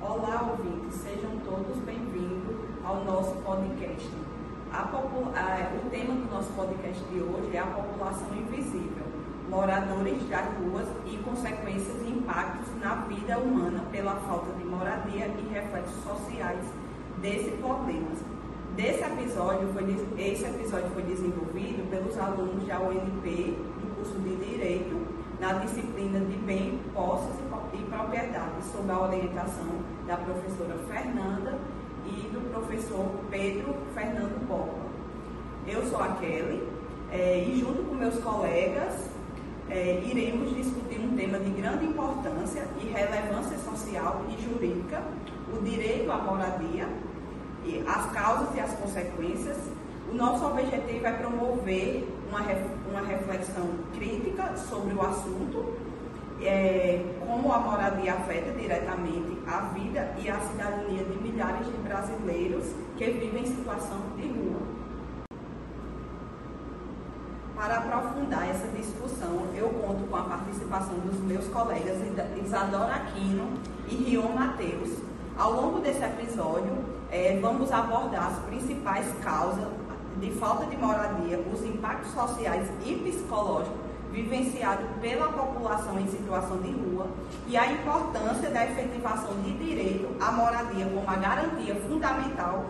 Olá, ouvintes, sejam todos bem-vindos ao nosso podcast. O tema do nosso podcast de hoje é a população invisível, moradores das ruas e consequências e impactos na vida humana pela falta de moradia e reflexos sociais desse problema. Esse episódio foi desenvolvido pelos alunos da UNP do curso de Direito, na disciplina de Bem, Posses e Propriedade, sob a orientação da professora Fernanda e do professor Pedro Fernando Boca. Eu sou a Kelly e junto com meus colegas iremos discutir um tema de grande importância e relevância social e jurídica, o direito à moradia, e as causas e as consequências. O nosso objetivo é promover uma reflexão crítica sobre o assunto, como a moradia afeta diretamente a vida e a cidadania de milhares de brasileiros que vivem em situação de rua. Para aprofundar essa discussão, eu conto com a participação dos meus colegas Isadora Aquino e Rion Mateus. Ao longo desse episódio, vamos abordar as principais causas de falta de moradia, os impactos sociais e psicológicos vivenciados pela população em situação de rua e a importância da efetivação de direito à moradia como a garantia fundamental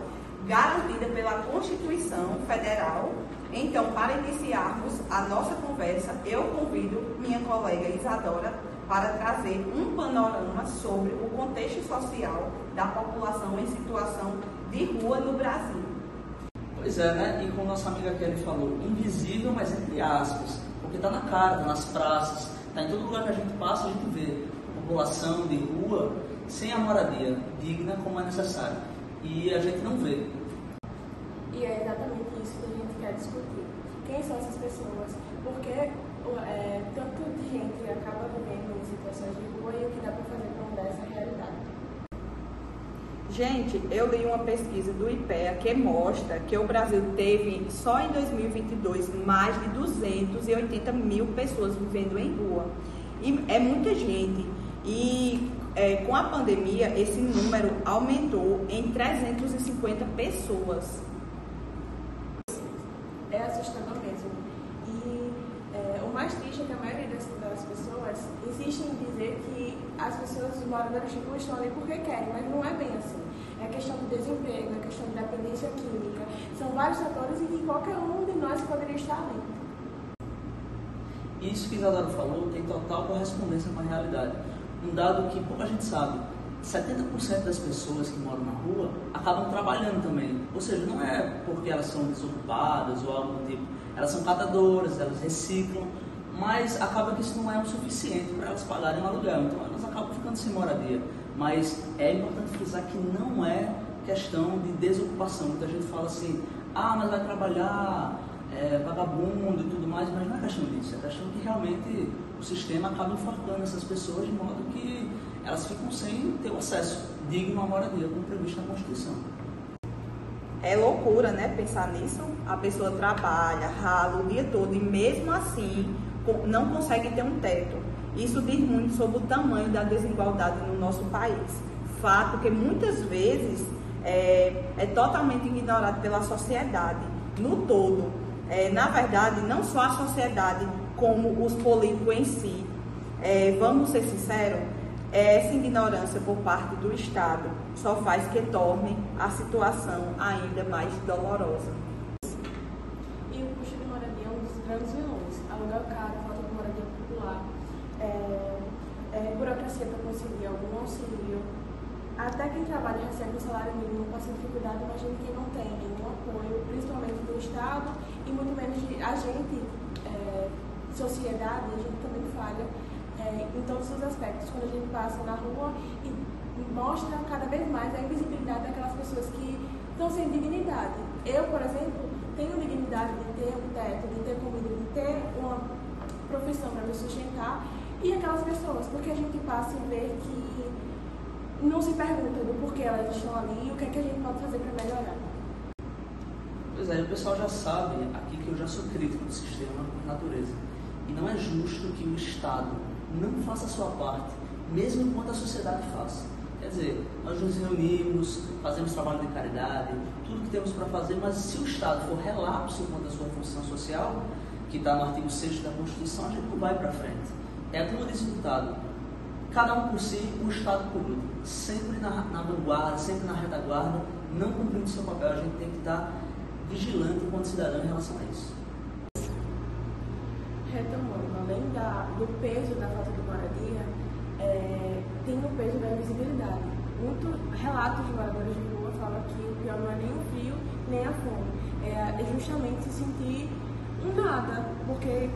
garantida pela Constituição Federal. Então, para iniciarmos a nossa conversa, eu convido minha colega Isadora para trazer um panorama sobre o contexto social da população em situação de rua no Brasil. Pois é, né? E como nossa amiga Kelly falou, invisível, mas entre aspas, porque está na cara, está nas praças, está em todo lugar que a gente passa, a gente vê a população de rua sem a moradia digna como é necessário. E a gente não vê. E é exatamente isso que a gente quer discutir. Quem são essas pessoas? Porque tanto de gente acaba vivendo em situações de rua e o que dá para fazer para mudar essa realidade. Gente, eu li uma pesquisa do IPEA que mostra que o Brasil teve, só em 2022, mais de 280 mil pessoas vivendo em rua. E é muita gente. E com a pandemia, esse número aumentou em 350 pessoas. É assustador mesmo. E o mais triste é que a maioria das pessoas insiste em dizer que as pessoas, os moradores de rua, estão ali porque querem, mas não é bem assim. É a questão do desemprego, é a questão da dependência química. São vários fatores em que qualquer um de nós poderia estar ali. Isso que Isadora falou tem total correspondência com a realidade. Um dado que pouca gente sabe: 70% das pessoas que moram na rua acabam trabalhando também. Ou seja, não é porque elas são desocupadas ou algo do tipo. Elas são catadoras, elas reciclam, mas acaba que isso não é o suficiente para elas pagarem o aluguel. Então elas acabam ficando sem moradia. Mas é importante frisar que não é questão de desocupação. Muita gente fala assim: mas vai trabalhar, vagabundo e tudo mais, mas não é questão disso. É questão que realmente o sistema acaba enforcando essas pessoas de modo que elas ficam sem ter o acesso digno à moradia, como previsto na Constituição. É loucura, né, pensar nisso. A pessoa trabalha, rala o dia todo e mesmo assim não consegue ter um teto. Isso diz muito sobre o tamanho da desigualdade no nosso país. Fato que muitas vezes é totalmente ignorado pela sociedade no todo. Na verdade, não só a sociedade, como os políticos em si. Vamos ser sinceros, essa ignorância por parte do Estado só faz que torne a situação ainda mais dolorosa. E o custo de moradia é um dos grandes vilões. Aluguel caro, falta de moradia popular, burocracia para conseguir algum auxílio. Até quem trabalha recebe um salário mínimo, passa dificuldade, imagina quem não tem nenhum apoio, principalmente do Estado, e muito menos a gente, sociedade, a gente também falha em todos os aspectos. Quando a gente passa na rua e mostra cada vez mais a invisibilidade daquelas pessoas que estão sem dignidade. Eu, por exemplo, tenho dignidade de ter um teto, de ter comida, de ter uma profissão para me sustentar, e aquelas pessoas, porque a gente passa e vê que não se pergunta do porquê elas estão ali e o que é que a gente pode fazer para melhorar. Pois é, o pessoal já sabe aqui que eu já sou crítico do sistema por natureza. E não é justo que o Estado não faça a sua parte, mesmo enquanto a sociedade faça. Quer dizer, nós nos reunimos, fazemos trabalho de caridade, tudo que temos para fazer, mas se o Estado for relapso quanto à sua função social, que está no artigo 6º da Constituição, a gente não vai para frente. É como disse o ditado, cada um por si, o Estado por outro, sempre na vanguarda, sempre na retaguarda, não cumprindo seu papel. A gente tem que estar vigilante enquanto cidadão em relação a isso. Retomando, além do peso da falta de moradia, tem o peso da invisibilidade. Muitos relatos de moradores de rua falam que o pior não é nem o frio, nem a fome. É justamente se sentir um nada, porque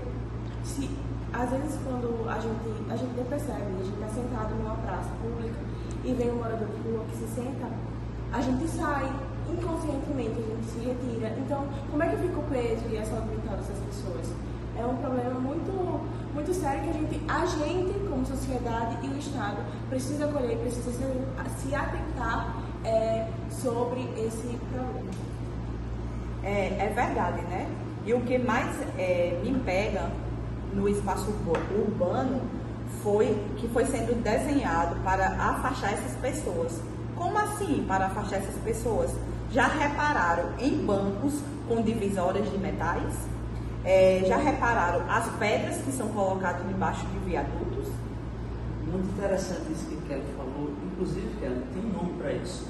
às vezes quando a gente nem percebe, a gente está sentado numa praça pública e vem um morador de rua que se senta, a gente sai, inconscientemente a gente se retira. Então, como é que fica o peso e a saúde mental dessas pessoas? É um problema muito, muito sério que a gente, como sociedade e o Estado, precisa acolher, precisa se atentar sobre esse problema. É verdade, né? E o que mais me pega no espaço urbano que foi sendo desenhado para afastar essas pessoas. Como assim para afastar essas pessoas? Já repararam em bancos com divisórias de metais? Já repararam as pedras que são colocadas debaixo de viadutos? Muito interessante isso que Kelly falou. Inclusive, Kelly, tem um nome para isso.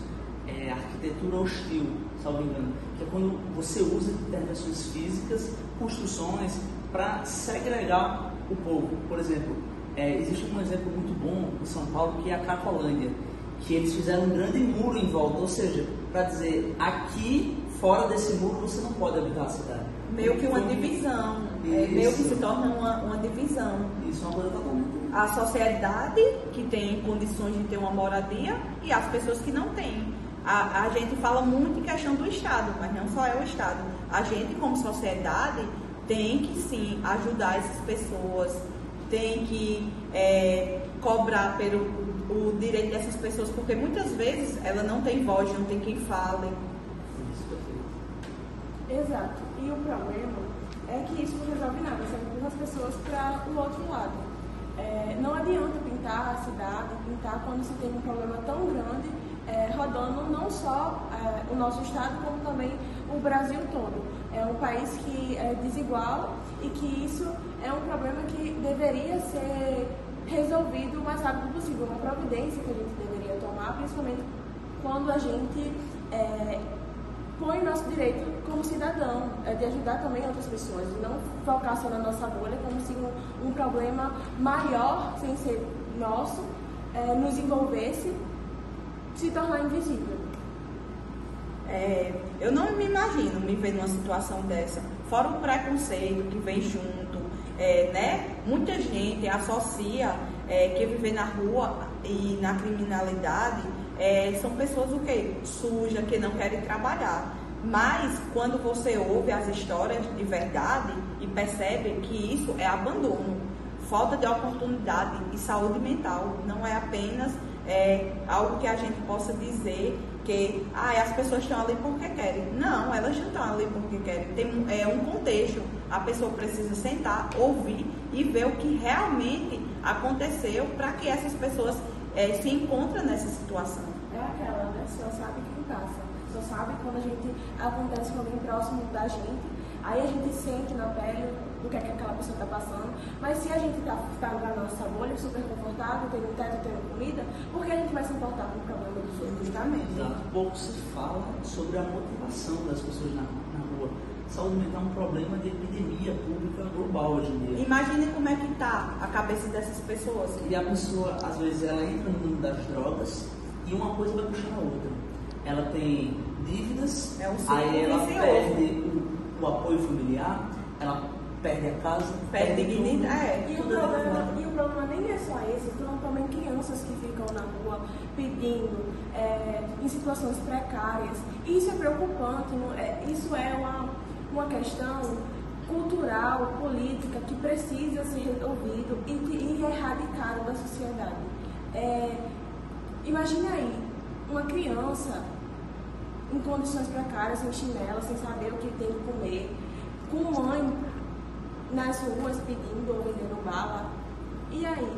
É arquitetura hostil, salvo engano, que é quando você usa intervenções físicas, construções, para segregar o povo. Por exemplo, existe um exemplo muito bom em São Paulo, que é a Cracolândia, que eles fizeram um grande muro em volta, ou seja, para dizer, aqui, fora desse muro, você não pode habitar a cidade. Meio que uma divisão, meio que se torna uma divisão. Isso é uma coisa totalmente... A sociedade que tem condições de ter uma moradia e as pessoas que não têm. A gente fala muito em questão do Estado, mas não só é o Estado. A gente, como sociedade, tem que sim ajudar essas pessoas, tem que cobrar pelo o direito dessas pessoas, porque muitas vezes ela não tem voz, não tem quem fale. Exato. E o problema é que isso não resolve nada, você empurra as pessoas para o outro lado. Não adianta pintar a cidade, pintar quando se tem um problema tão grande, rodando não só o nosso estado, como também o Brasil todo. É um país que é desigual e que isso é um problema que deveria ser resolvido o mais rápido possível, uma providência que a gente deveria tomar, principalmente quando a gente põe o nosso direito como cidadão, de ajudar também outras pessoas, e não focar só na nossa bolha, como se um problema maior, sem ser nosso, nos envolvesse, se tornar invisível. Eu não me imagino me ver numa situação dessa, fora o preconceito que vem junto, né? Muita gente associa que viver na rua e na criminalidade são pessoas o quê? Sujas, que não querem trabalhar. Mas quando você ouve as histórias de verdade e percebe que isso é abandono, falta de oportunidade e saúde mental, não é apenas algo que a gente possa dizer que as pessoas estão ali porque querem. Não, elas não estão ali porque querem. Tem um contexto. A pessoa precisa sentar, ouvir e ver o que realmente aconteceu para que essas pessoas se encontrem nessa situação. É aquela, né? Só sabe quem passa. Só sabe quando acontece com alguém próximo da gente. Aí a gente sente na pele do que aquela pessoa está passando. Mas se a gente está na nossa bolha, super confortável, tendo teto, tendo comida, por que a gente vai se importar com o problema dos outros? Justamente. Exato. Pouco se fala sobre a motivação das pessoas na rua. Saúde mental é um problema de epidemia pública global hoje em dia. Imagine como é que está a cabeça dessas pessoas. E a pessoa, às vezes, ela entra no mundo das drogas e uma coisa vai puxando a outra. Ela tem dívidas, aí ela perde o apoio familiar, ela perde a casa, perde dignidade. E o problema nem é só esse, são também crianças que ficam na rua pedindo, em situações precárias. Isso é preocupante, isso é uma questão cultural, política, que precisa ser resolvido e erradicado da sociedade. Imagine aí, uma criança em condições precárias, sem chinela, sem saber o que tem que comer, com mãe nas ruas pedindo ou vendendo bala. E aí?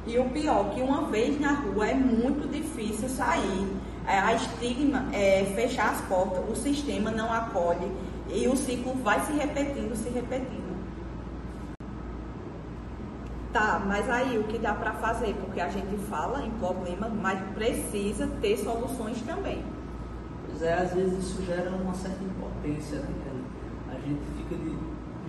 E o pior, que uma vez na rua é muito difícil sair. A estigma é fechar as portas, o sistema não acolhe e o ciclo vai se repetindo, se repetindo. Tá, mas aí o que dá para fazer? Porque a gente fala em problema, mas precisa ter soluções também. Pois é, às vezes isso gera uma certa impotência, né, Kelly? A gente fica de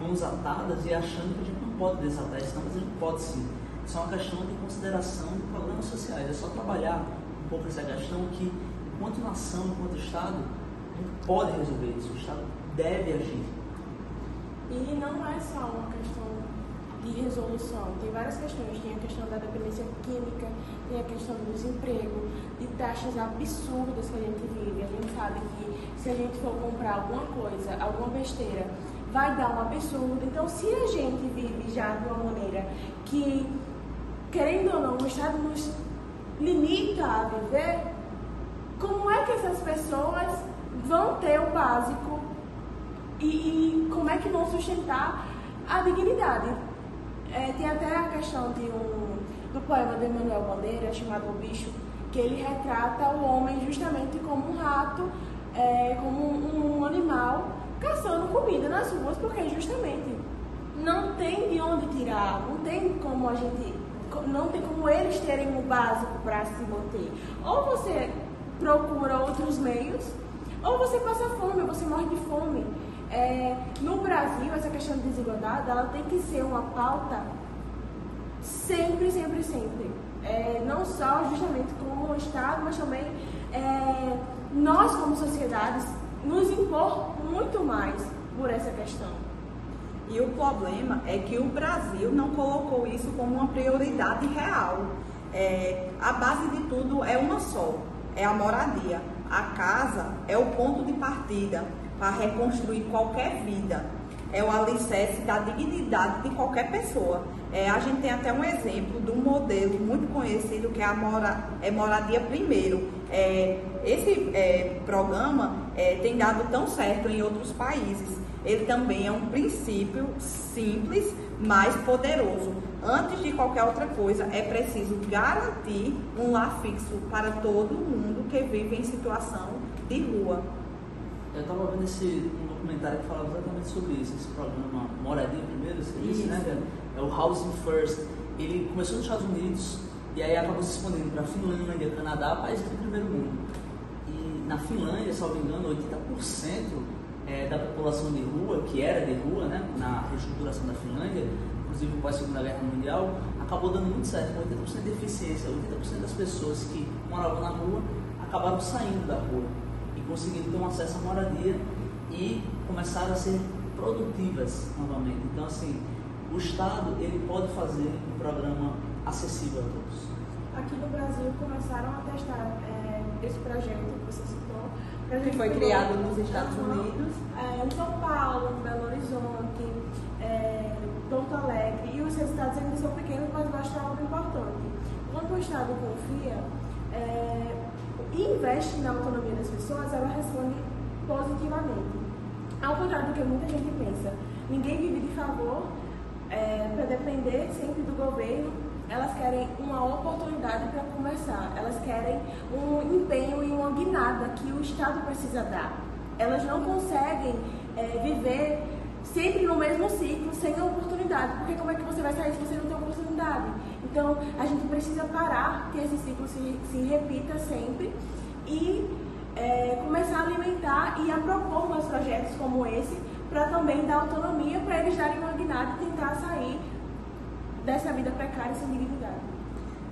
mãos atadas e achando que a gente não pode desatar isso, não, mas a gente pode sim. Isso é uma questão de consideração de problemas sociais. É só trabalhar um pouco essa questão que, enquanto nação, enquanto Estado, a gente pode resolver isso. O Estado deve agir. E não é só uma questão de resolução. Tem várias questões. Tem a questão da dependência química, tem a questão do desemprego, de taxas absurdas que a gente vive. A gente sabe que se a gente for comprar alguma coisa, alguma besteira, vai dar um absurdo. Então, se a gente vive já de uma maneira que, querendo ou não, o Estado nos limita a viver, como é que essas pessoas vão ter o básico e como é que vão sustentar a dignidade? Tem até a questão do poema de Manuel Bandeira, chamado O Bicho, que ele retrata o homem justamente como um rato, como um animal, caçando comida nas ruas, porque justamente não tem de onde tirar, não tem como eles terem o básico para se manter. Ou você procura outros meios, ou você passa fome, ou você morre de fome. No Brasil, essa questão de desigualdade, ela tem que ser uma pauta sempre, sempre, sempre. Não só justamente como o Estado, mas também nós como sociedades nos impor muito mais por essa questão. E o problema é que o Brasil não colocou isso como uma prioridade real. A base de tudo é uma só, é a moradia. A casa é o ponto de partida para reconstruir qualquer vida. É o alicerce da dignidade de qualquer pessoa. A gente tem até um exemplo de um modelo muito conhecido que é Moradia Primeiro. Esse programa tem dado tão certo em outros países. Ele também é um princípio simples, mas poderoso. Antes de qualquer outra coisa, é preciso garantir um lar fixo para todo mundo que vive em situação de rua. Eu estava vendo um documentário que falava exatamente sobre isso, esse programa Moradia Primeiro, você disse, né? É o Housing First. Ele começou nos Estados Unidos e aí acabou se expandindo para a Finlândia, Canadá, países do primeiro mundo. E na Finlândia, se não me engano, 80% da população de rua, que era de rua, né, na reestruturação da Finlândia, inclusive após a Segunda Guerra Mundial, acabou dando muito certo, com 80% de eficiência. 80% das pessoas que moravam na rua acabaram saindo da rua e conseguindo ter um acesso à moradia e começaram a ser produtivas novamente. Então, assim, o Estado ele pode fazer um programa acessível a todos. Aqui no Brasil começaram a testar esse projeto que você citou. Que foi criado nos Estados Unidos. Em São Paulo, em Belo Horizonte, Porto Alegre. E os resultados ainda são pequenos, mas mostram algo importante. Quando o Estado confia e investe na autonomia das pessoas, ela responde positivamente. Ao contrário do que muita gente pensa. Ninguém vive de favor para depender sempre do governo. Elas querem uma oportunidade para começar. Elas querem um empenho e uma guinada que o Estado precisa dar. Elas não conseguem viver sempre no mesmo ciclo sem a oportunidade. Porque como é que você vai sair se você não tem oportunidade? Então, a gente precisa parar que esse ciclo se repita sempre e começar a alimentar e a propor mais projetos como esse para também dar autonomia para eles darem uma guinada e tentar sair dessa vida precária e sem dignidade.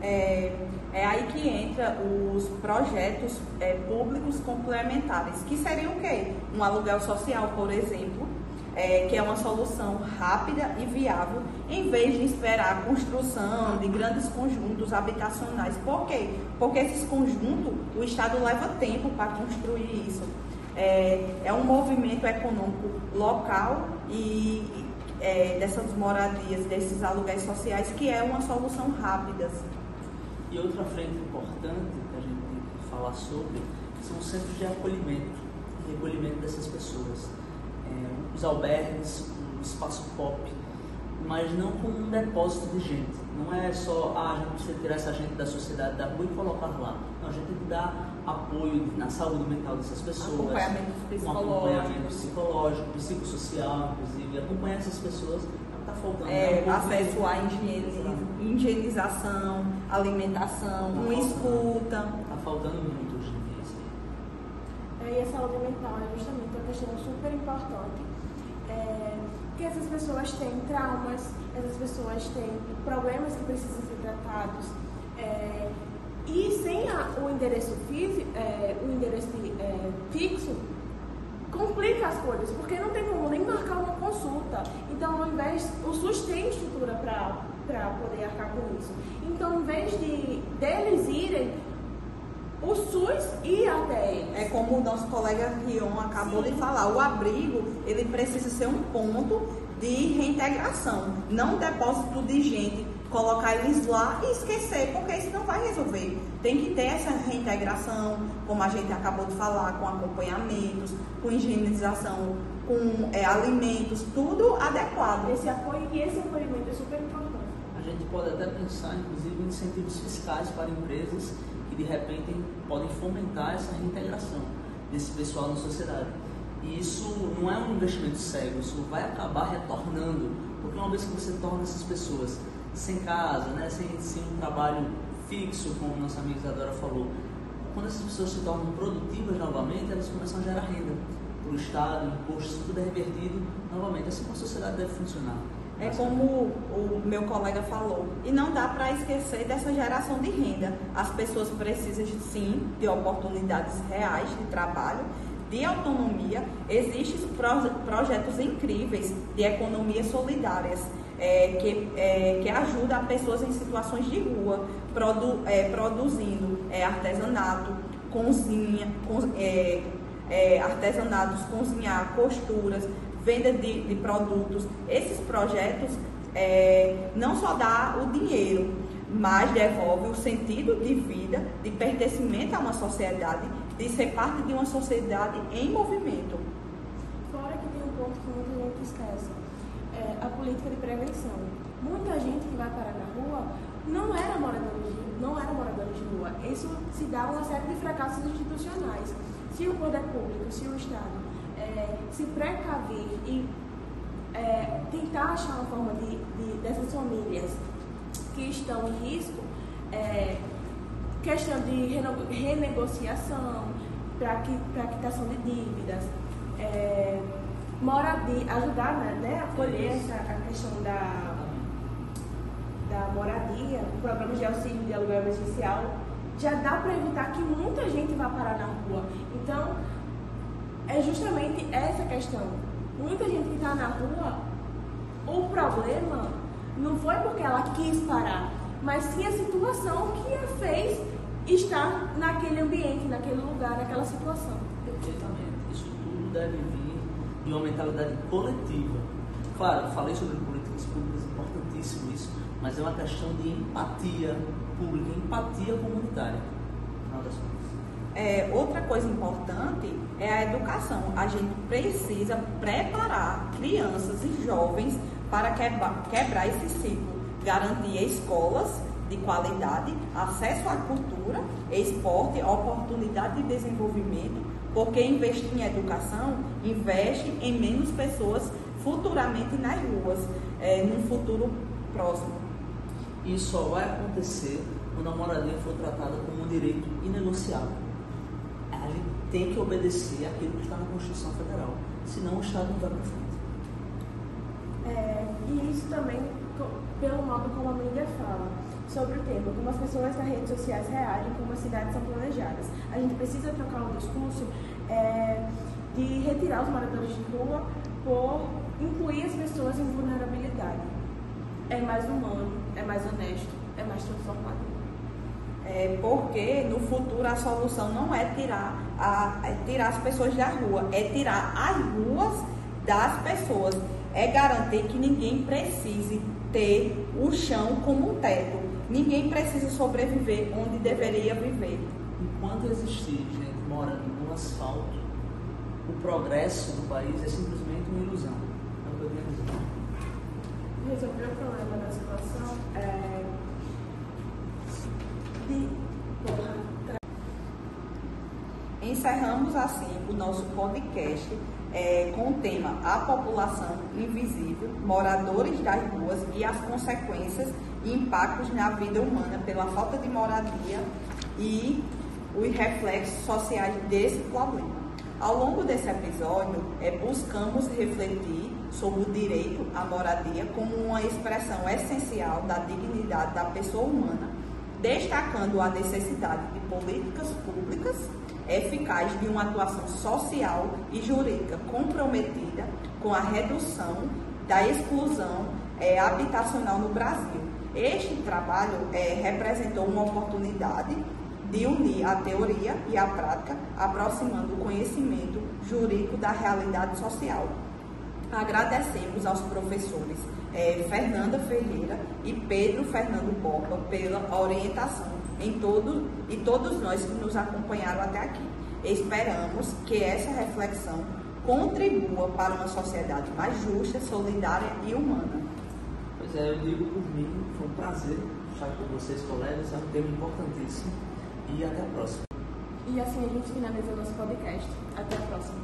É aí que entra os projetos públicos complementares, que seriam o quê? Um aluguel social, por exemplo, que é uma solução rápida e viável, em vez de esperar a construção de grandes conjuntos habitacionais. Por quê? Porque esses conjuntos, o Estado leva tempo para construir isso. É um movimento econômico local e dessas moradias, desses aluguéis sociais, que é uma solução rápida. E outra frente importante que a gente tem que falar sobre são os centros de acolhimento e recolhimento dessas pessoas. Os albergues, um espaço pop, mas não como um depósito de gente. Não é só, a gente precisa tirar essa gente da sociedade da rua e colocar lá. Não, a gente tem que dar apoio na saúde mental dessas pessoas. Acompanhamento psicológico, psicossocial, inclusive. Acompanhar essas pessoas está faltando. Acesso à higienização, alimentação, uma escuta. Está faltando muito hoje em dia. E a saúde mental é justamente uma questão super importante. Porque essas pessoas têm traumas, essas pessoas têm problemas que precisam ser tratados. E sem o endereço fixo, complica as coisas, porque não tem como nem marcar uma consulta. Então, ao invés, o SUS tem estrutura para poder arcar com isso. Então, em vez deles irem, o SUS ir até eles. É como o nosso colega Rion acabou de falar, o abrigo, ele precisa ser um ponto de reintegração, não um depósito de gente, colocar eles lá e esquecer, porque isso não vai resolver. Tem que ter essa reintegração, como a gente acabou de falar, com acompanhamentos, com higienização, com alimentos, tudo adequado. Esse apoio e esse acolhimento é super importante. A gente pode até pensar, inclusive, em incentivos fiscais para empresas que, de repente, podem fomentar essa reintegração desse pessoal na sociedade. E isso não é um investimento cego, isso vai acabar retornando, porque uma vez que você torna essas pessoas sem casa, né, sem um trabalho fixo, como nossa amiga Isadora falou, quando essas pessoas se tornam produtivas novamente, elas começam a gerar renda para o Estado, imposto, tudo é revertido novamente. Assim como a sociedade deve funcionar. É como o meu colega falou, e não dá para esquecer dessa geração de renda. As pessoas precisam, sim, de oportunidades reais de trabalho, de autonomia. Existem projetos incríveis de economias solidárias que ajudam a pessoas em situações de rua, produzindo artesanato, artesanatos, cozinhar, costuras, venda de produtos. Esses projetos não só dão o dinheiro, mas devolve o sentido de vida, de pertencimento a uma sociedade, de ser parte de uma sociedade em movimento. Fora que tem um ponto que muita gente esquece, a política de prevenção. Muita gente que vai parar na rua não era moradores de rua. Isso se dá uma série de fracassos institucionais. Se o poder público, se o Estado se precaver e tentar achar uma forma dessas famílias que estão em risco, questão de renegociação, para quitação de dívidas, moradia, ajudar, né, a colher a questão da moradia, o programa de auxílio de aluguel emergencial, já dá para evitar que muita gente vá parar na rua. Então, é justamente essa questão. Muita gente que está na rua, o problema não foi porque ela quis parar, mas sim a situação que a fez estar naquele ambiente, naquele lugar, naquela situação. Perfeitamente. Isso tudo deve vir de uma mentalidade coletiva. Claro, eu falei sobre políticas públicas, importantíssimo isso, mas é uma questão de empatia pública, empatia comunitária. Final das contas. Outra coisa importante é a educação. A gente precisa preparar crianças e jovens para quebrar esse ciclo, garantir escolas de qualidade, acesso à cultura, esporte, oportunidade de desenvolvimento, porque investir em educação investe em menos pessoas futuramente nas ruas, num futuro próximo. Isso só vai acontecer quando a moradia for tratada como um direito inegociável. A gente tem que obedecer aquilo que está na Constituição Federal, senão o Estado não vai para frente. E isso também, pelo modo como a mídia fala sobre o tema, como as pessoas nas redes sociais reagem, como as cidades são planejadas. A gente precisa trocar um discurso de retirar os moradores de rua por incluir as pessoas em vulnerabilidade. É mais humano, é mais honesto, é mais transformador. Porque no futuro a solução não é tirar as pessoas da rua, é tirar as ruas das pessoas, é garantir que ninguém precise ter o chão como um teto, ninguém precisa sobreviver onde deveria viver. Enquanto existir gente morando no asfalto, o progresso do país é simplesmente uma ilusão. É o que eu tenho a dizer. resolver o problema da situação Encerramos assim o nosso podcast com o tema A População Invisível, Moradores das Ruas e as Consequências e Impactos na Vida Humana pela Falta de Moradia e os reflexos sociais desse problema. Ao longo desse episódio, buscamos refletir sobre o direito à moradia como uma expressão essencial da dignidade da pessoa humana, destacando a necessidade de políticas públicas eficazes de uma atuação social e jurídica comprometida com a redução da exclusão habitacional no Brasil. Este trabalho representou uma oportunidade de unir a teoria e a prática, aproximando o conhecimento jurídico da realidade social. Agradecemos aos professores Fernanda Ferreira e Pedro Fernando Borba pela orientação e todos nós que nos acompanharam até aqui. Esperamos que essa reflexão contribua para uma sociedade mais justa, solidária e humana. Pois é, eu digo por mim, foi um prazer estar com vocês, colegas, é um tema importantíssimo e até a próxima. E assim a gente finaliza o nosso podcast. Até a próxima.